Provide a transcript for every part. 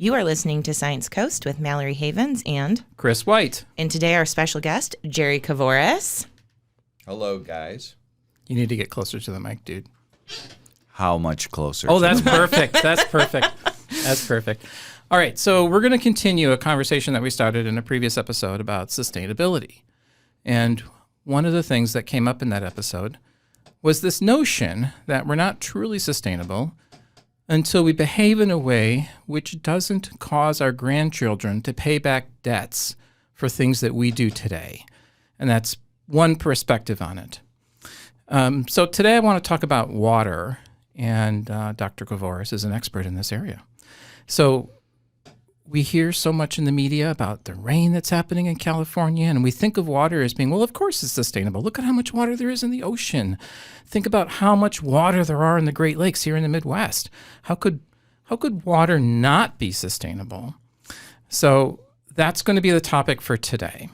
You are listening to Science Coast with Mallory Havens and Chris White. And today our special guest, Jerry Kavouras. Hello, guys. You need to get closer to the mic, dude. How much closer? Oh, that's perfect. That's perfect. That's perfect. All right, so we're going to continue a conversation that we started in a previous episode about sustainability. And one of the things that came up in that episode was this notion that we're not truly sustainable until we behave in a way which doesn't cause our grandchildren to pay back debts for things that we do today. And that's one perspective on it. So today I want to talk about water, and Dr. Kavouras is an expert in this area. So we hear so much in the media about the rain that's happening in California, and we think of water as being, well, of course it's sustainable. Look at how much water there is in the ocean. Think about how much water there are in the Great Lakes here in the Midwest. How could water not be sustainable? So that's going to be the topic for today.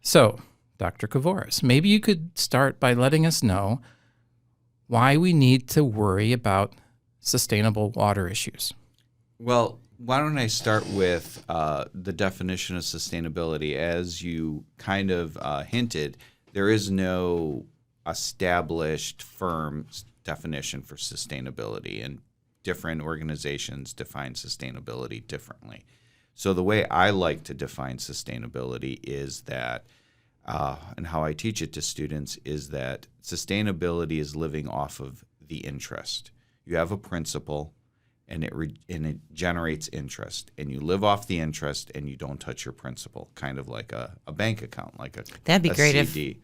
So, Dr. Kavouras, maybe you could start by letting us know why we need to worry about sustainable water issues. Well, why don't I start with the definition of sustainability? As you kind of hinted, there is no established firm definition for sustainability, and different organizations define sustainability differently. So the way I like to define sustainability is that, and how I teach it to students, is that sustainability is living off of the interest. You have a principle, and it generates interest, and you live off the interest, and you don't touch your principal, kind of like a bank account, like a That'd be great CD. if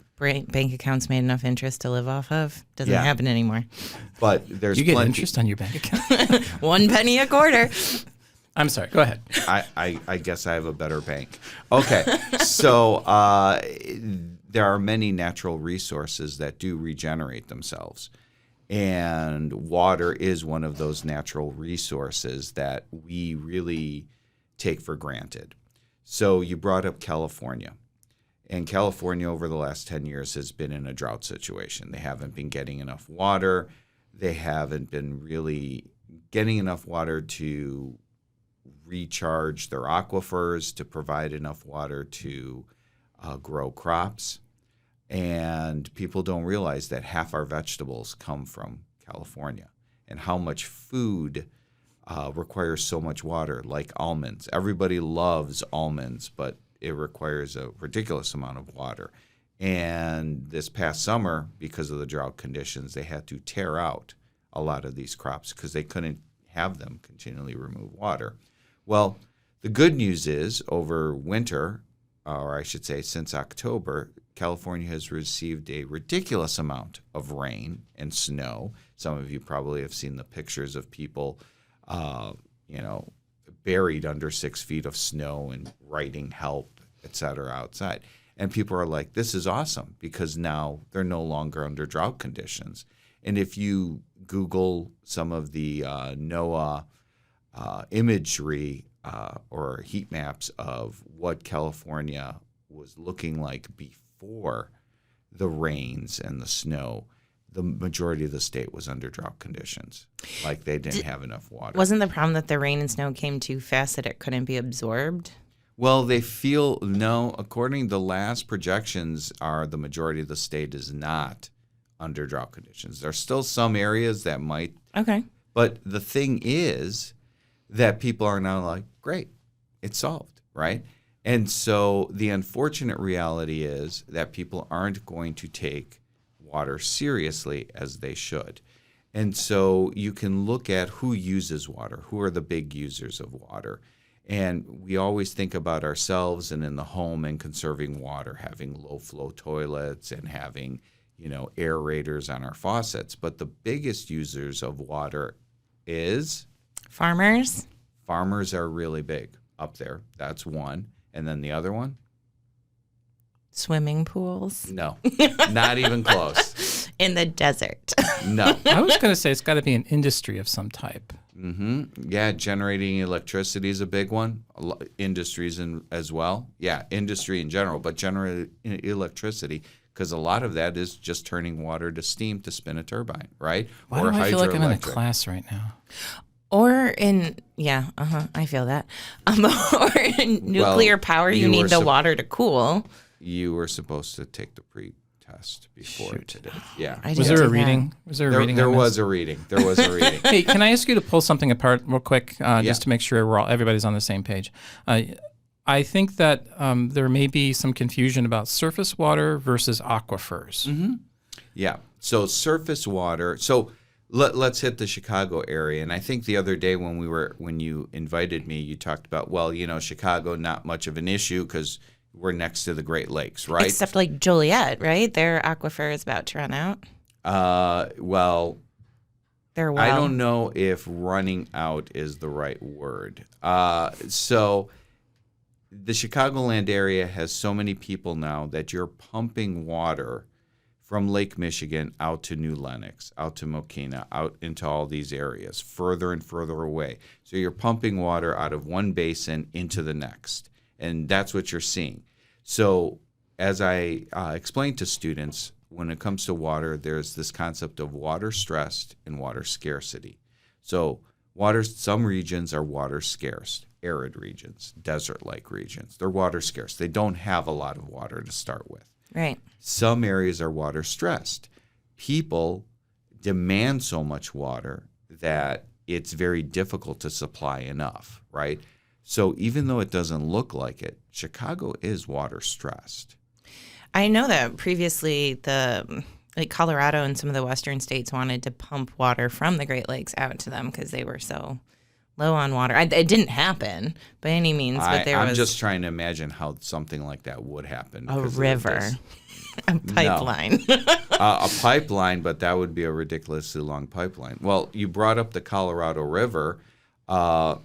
bank accounts made enough interest to live off of. Doesn't happen anymore. But there's You get plenty. interest on your bank account? 1 penny a quarter. I'm sorry, go ahead. I guess I have a better bank. Okay, so there are many natural resources that do regenerate themselves. And water is one of those natural resources that we really take for granted. So you brought up California. And California over the last 10 years has been in a drought situation. They haven't been getting enough water. They haven't been really getting enough water to recharge their aquifers, to provide enough water to grow crops. And people don't realize that half our vegetables come from California, and how much food requires so much water, like almonds. Everybody loves almonds, but it requires a ridiculous amount of water. And this past summer, because of the drought conditions, they had to tear out a lot of these crops because they couldn't have them continually remove water. Well, the good news is over winter, or I should say since October, California has received a ridiculous amount of rain and snow. Some of you probably have seen the pictures of people, buried under 6 feet of snow and writing help, et cetera, outside. And people are like, this is awesome, because now they're no longer under drought conditions. And if you Google some of the NOAA imagery or heat maps of what California was looking like before the rains and the snow, the majority of the state was under drought conditions. Like they didn't have enough water. Wasn't the problem that the rain and snow came too fast that it couldn't be absorbed? Well, they feel, no, according to the last projections, the majority of the state is not under drought conditions. There's still some areas that might. Okay. But the thing is that people are now like, great, it's solved, right? And so the unfortunate reality is that people aren't going to take water seriously as they should. And so you can look at who uses water, who are the big users of water. And we always think about ourselves and in the home and conserving water, having low-flow toilets and having, aerators on our faucets. But the biggest users of water is? Farmers. Farmers are really big up there. That's one. And then the other one? Swimming pools. No, not even close. In the desert. No. I was going to say it's got to be an industry of some type. Mm-hmm. Yeah, generating electricity is a big one. Industries as well. Yeah, industry in general, but generating electricity, because a lot of that is just turning water to steam to spin a turbine, right? Why or do I feel like I'm in a hydroelectric. class right now? Or in, I feel that. Or in nuclear power, you need the water to cool. You were supposed to take the pre-test before today. Yeah. Was there a reading? Was there a reading? There was a reading. There was a reading. Hey, can I ask you to pull something apart real quick, just to make sure everybody's on the same page? I think that there may be some confusion about surface water versus aquifers. Mm-hmm. Yeah. So surface water. So let's hit the Chicago area. And I think the other day when you invited me, you talked about, Chicago, not much of an issue because we're next to the Great Lakes, right? Except like Joliet, right? Their aquifer is about to run out. Their well. I don't know if running out is the right word. So the Chicagoland area has so many people now that you're pumping water from Lake Michigan out to New Lenox, out to Mokina, out into all these areas, further and further away. So you're pumping water out of one basin into the next, and that's what you're seeing. So as I explained to students, when it comes to water, there's this concept of water stressed and water scarcity. So some regions are water scarce, arid regions, desert-like regions. They're water scarce. They don't have a lot of water to start with. Right. Some areas are water stressed. People demand so much water that it's very difficult to supply enough, right? So even though it doesn't look like it, Chicago is water stressed. I know that previously Colorado and some of the western states wanted to pump water from the Great Lakes out to them because they were so low on water. It didn't happen by any means, but I'm just trying to imagine how something like that would happen. A river, a pipeline. No. A pipeline, but that would be a ridiculously long pipeline. Well, you brought up the Colorado River. Water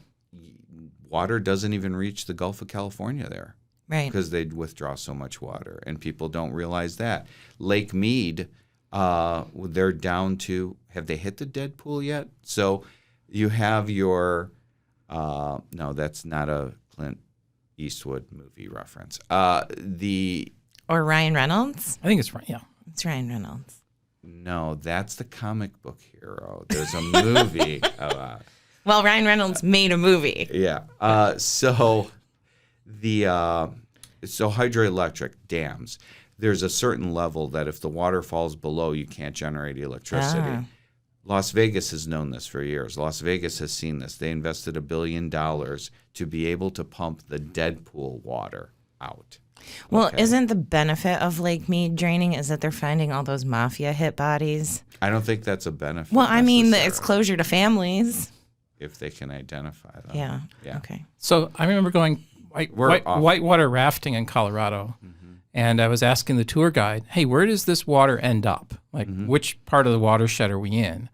doesn't even reach the Gulf of California there. Right. Because they withdraw so much water, and people don't realize that. Lake Mead, they're down to, have they hit the dead pool yet? So you have your, no, that's not a Clint Eastwood movie reference. Or Ryan Reynolds? I think it's right, yeah. It's Ryan Reynolds. No, that's the comic book hero. There's a movie. Well, Ryan Reynolds made a movie. Yeah. So hydroelectric dams, there's a certain level that if the water falls below, you can't generate electricity. Las Vegas has known this for years. Las Vegas has seen this. They invested $1 billion to be able to pump the dead pool water out. Well, isn't the benefit of Lake Mead draining is that they're finding all those mafia hit bodies? I don't think that's a benefit. Well, I mean, the exposure to families. If they can identify them. Yeah. Okay. So I remember going whitewater rafting in Colorado, and I was asking the tour guide, hey, where does this water end up? Like, which part of the watershed are we in?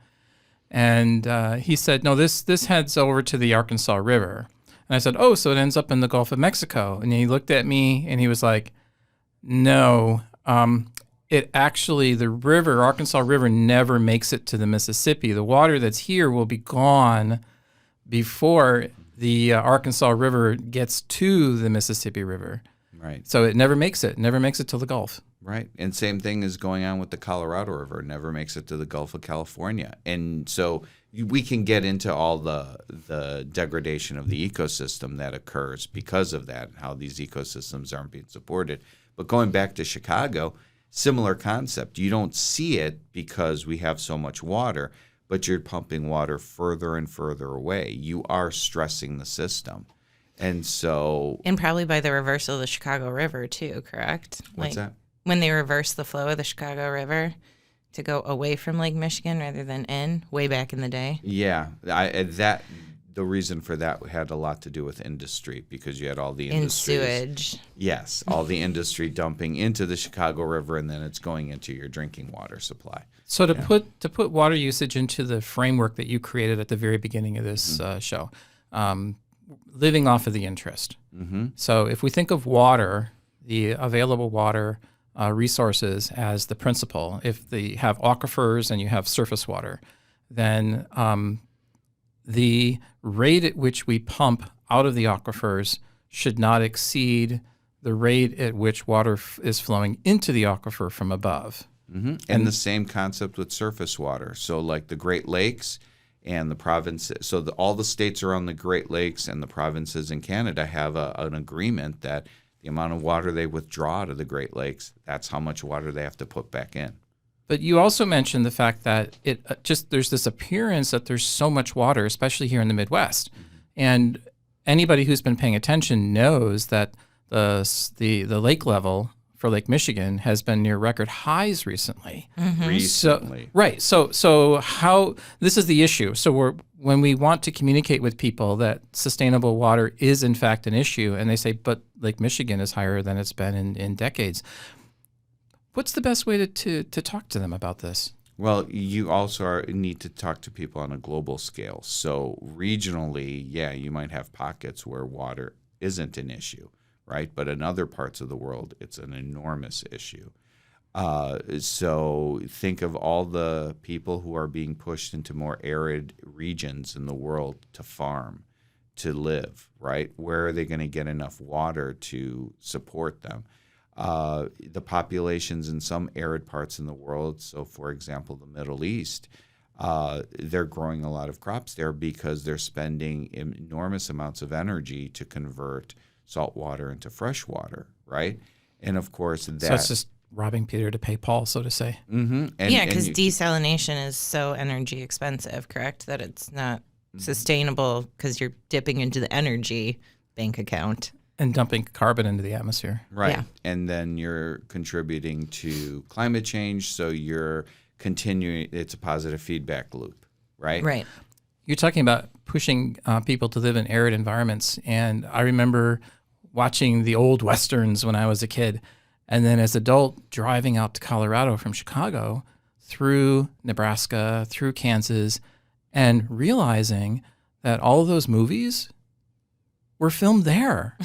And he said, no, this heads over to the Arkansas River. And I said, oh, so it ends up in the Gulf of Mexico. And he looked at me and he was like, no, the Arkansas River never makes it to the Mississippi. The water that's here will be gone before the Arkansas River gets to the Mississippi River. Right. So it never makes it to the Gulf. Right. And same thing is going on with the Colorado River. It never makes it to the Gulf of California. And so we can get into all the degradation of the ecosystem that occurs because of that, and how these ecosystems aren't being supported. But going back to Chicago, similar concept. You don't see it because we have so much water, but you're pumping water further and further away. You are stressing the system. And probably by the reversal of the Chicago River too, correct? What's that? When they reversed the flow of the Chicago River to go away from Lake Michigan rather than in, way back in the day. Yeah, the reason for that had a lot to do with industry, because you had all the industry. In sewage. Yes, all the industry dumping into the Chicago River, and then it's going into your drinking water supply. So to put water usage into the framework that you created at the very beginning of this show, living off of the interest. Mm-hmm. So if we think of water, the available water resources as the principal, if they have aquifers and you have surface water, then the rate at which we pump out of the aquifers should not exceed the rate at which water is flowing into the aquifer from above. Mm-hmm. And the same concept with surface water. So like the Great Lakes, And the provinces, so all the states around the Great Lakes and the provinces in Canada have an agreement that the amount of water they withdraw out of the Great Lakes, that's how much water they have to put back in. But you also mentioned the fact that it there's this appearance that there's so much water, especially here in the Midwest. Mm-hmm. And anybody who's been paying attention knows that the lake level for Lake Michigan has been near record highs recently. Mm-hmm. Recently. So how this is the issue. So when we want to communicate with people that sustainable water is in fact an issue, and they say, but Lake Michigan is higher than it's been in decades. What's the best way to talk to them about this? Well, you also need to talk to people on a global scale. So regionally, yeah, you might have pockets where water isn't an issue, right? But in other parts of the world, it's an enormous issue. So think of all the people who are being pushed into more arid regions in the world to farm, to live, right? Where are they going to get enough water to support them? The populations in some arid parts in the world, so for example, the Middle East, they're growing a lot of crops there because they're spending enormous amounts of energy to convert salt water into fresh water, right? And of course, that... So it's just robbing Peter to pay Paul, so to say. Mm-hmm. Because desalination is so energy expensive, correct? That it's not sustainable because you're dipping into the energy bank account. And dumping carbon into the atmosphere. Right. Yeah. And then you're contributing to climate change, so you're continuing, it's a positive feedback loop, right? Right. You're talking about pushing people to live in arid environments. And I remember watching the old Westerns when I was a kid. And then as an adult, driving out to Colorado from Chicago, through Nebraska, through Kansas, and realizing that all of those movies were filmed there.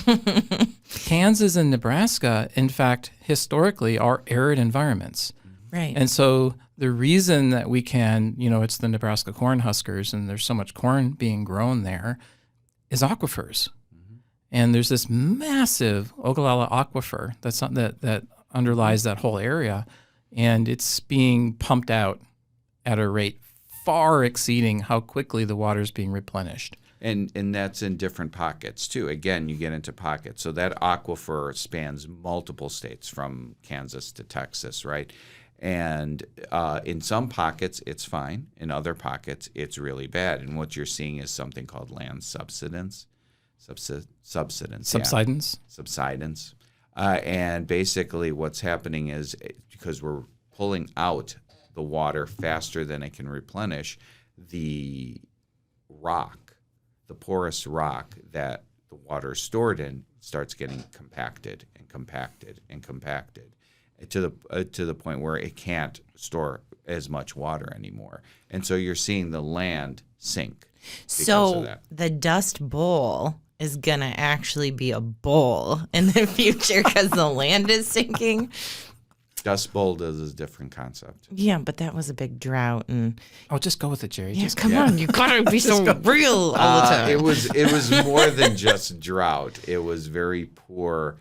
Kansas and Nebraska, in fact, historically are arid environments. Right. And so the reason that we can, it's the Nebraska corn huskers and there's so much corn being grown there is aquifers. Mm-hmm. And there's this massive Ogallala aquifer that underlies that whole area. And it's being pumped out at a rate far exceeding how quickly the water is being replenished. And that's in different pockets, too. Again, you get into pockets. So that aquifer spans multiple states from Kansas to Texas, right? And in some pockets, it's fine. In other pockets, it's really bad. And what you're seeing is something called land subsidence. Subsidence. And basically what's happening is because we're pulling out the water faster than it can replenish, the porous rock that the water is stored in starts getting compacted to the point where it can't store as much water anymore. And so you're seeing the land sink because of that. The Dust Bowl is going to actually be a bowl in the future because the land is sinking. Dust Bowl is a different concept. Yeah, but that was a big drought, and just go with it, Jerry. Yeah, come on, you gotta be so real all the time. It was more than just drought. It was very poor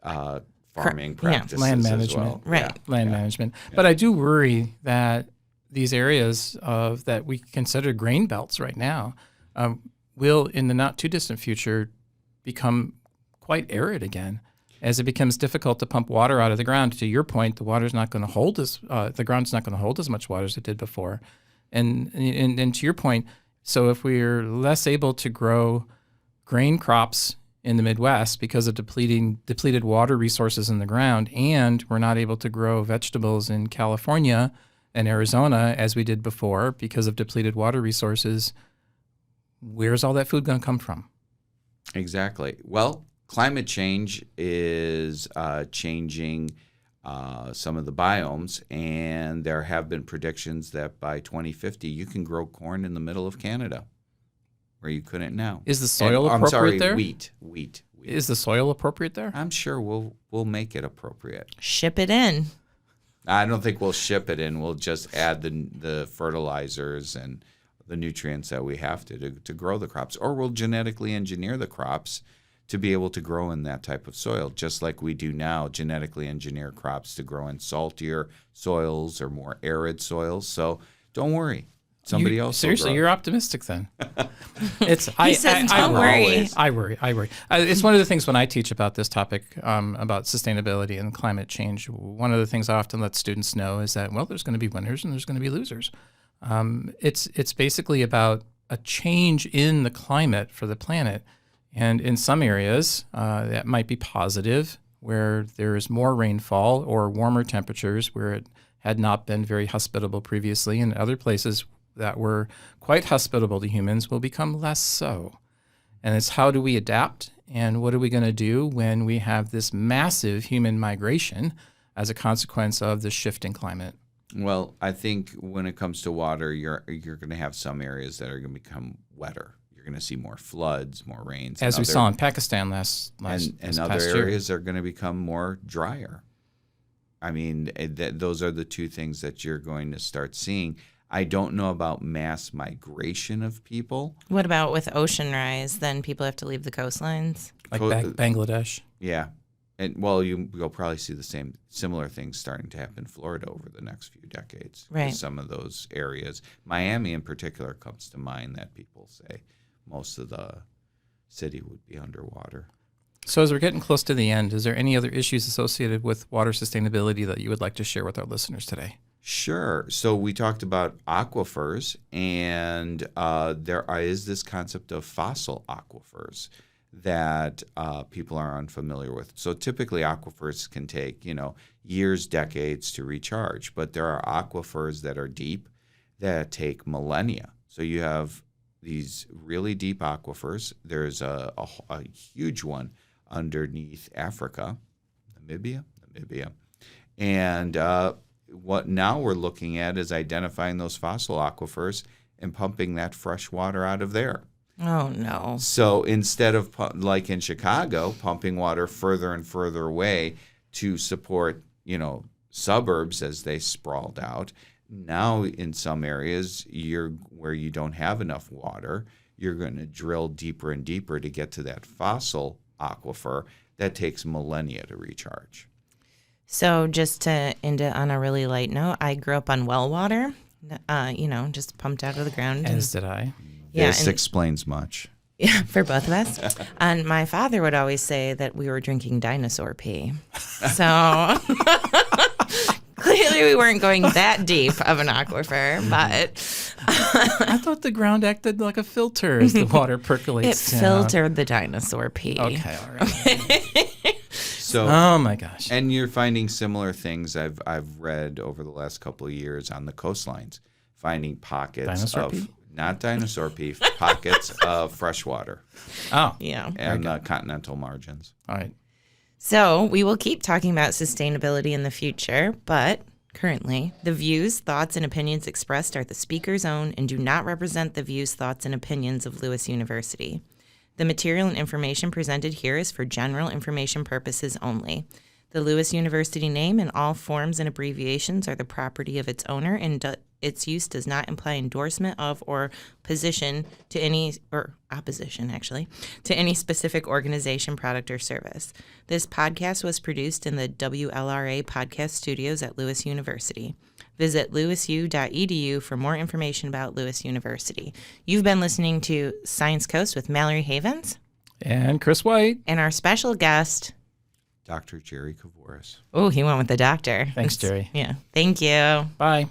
farming practices, land management, as well. Right? Land management. Yeah. But I do worry that these areas that we consider grain belts right now will, in the not too distant future, become quite arid again. As it becomes difficult to pump water out of the ground, to your point, the ground's not going to hold as much water as it did before. And to your point, so if we're less able to grow grain crops in the Midwest because of depleted water resources in the ground, and we're not able to grow vegetables in California and Arizona as we did before because of depleted water resources, where's all that food going to come from? Exactly. Well, climate change is changing some of the biomes, and there have been predictions that by 2050 you can grow corn in the middle of Canada, where you couldn't now. Is the soil appropriate there? Wheat. Is the soil appropriate there? I'm sure we'll make it appropriate. Ship it in. I don't think we'll ship it in. We'll just add the fertilizers and the nutrients that we have to grow the crops, or we'll genetically engineer the crops to be able to grow in that type of soil, just like we do now, genetically engineer crops to grow in saltier soils or more arid soils. So don't worry. Somebody else. Seriously, you're optimistic then. He says, "Don't worry." I worry. It's one of the things when I teach about this topic, about sustainability and climate change. One of the things I often let students know is that, well, there's going to be winners and there's going to be losers. It's basically about a change in the climate for the planet, and in some areas that might be positive, where there is more rainfall or warmer temperatures where it had not been very hospitable previously, and other places that were quite hospitable to humans will become less so. And it's how do we adapt, and what are we going to do when we have this massive human migration as a consequence of the shifting climate? Well, I think when it comes to water, you're going to have some areas that are going to become wetter. You're going to see more floods, more rains. As we saw in Pakistan last and other areas are going to become more drier. I mean, those are the two things that you're going to start seeing. I don't know about mass migration of people. What about with ocean rise? Then people have to leave the coastlines. Like Bangladesh. Yeah. And well, you'll probably see the similar things starting to happen in Florida over the next few decades. Right. Some of those areas, Miami in particular, comes to mind that people say most of the city would be underwater. So as we're getting close to the end, is there any other issues associated with water sustainability that you would like to share with our listeners today? Sure. So we talked about aquifers, and there is this concept of fossil aquifers that people are unfamiliar with. So typically aquifers can take, years, decades to recharge, but there are aquifers that are deep that take millennia. So you have these really deep aquifers. There's a huge one underneath Africa, Namibia. And what now we're looking at is identifying those fossil aquifers and pumping that fresh water out of there. Oh, no. So instead of, like in Chicago, pumping water further and further away to support, suburbs as they sprawled out, now in some areas where you don't have enough water, you're going to drill deeper and deeper to get to that fossil aquifer that takes millennia to recharge. So just to end it on a really light note, I grew up on well water, just pumped out of the ground. As did I. Yeah, this explains much. Yeah, for both of us. And my father would always say that we were drinking dinosaur pee. So clearly we weren't going that deep of an aquifer, but I thought the ground acted like a filter as the water percolates it filtered the dinosaur pee. Okay, all right. So, oh my gosh. And you're finding similar things I've read over the last couple of years on the coastlines, finding pockets dinosaur of pee? Not dinosaur pee, pockets of fresh water. Oh. Yeah. And continental margins. All right. So we will keep talking about sustainability in the future, but currently the views, thoughts, and opinions expressed are the speaker's own and do not represent the views, thoughts, and opinions of Lewis University. The material and information presented here is for general information purposes only. The Lewis University name and all forms and abbreviations are the property of its owner, and its use does not imply endorsement of or opposition to any specific organization, product, or service. This podcast was produced in the WLRA podcast studios at Lewis University. Visit lewisu.edu for more information about Lewis University. You've been listening to Science Coast with Mallory Havens and Chris White and our special guest, Dr. Jerry Kavouras. Oh, he went with the doctor. Thanks, Jerry. Yeah. Thank you. Bye.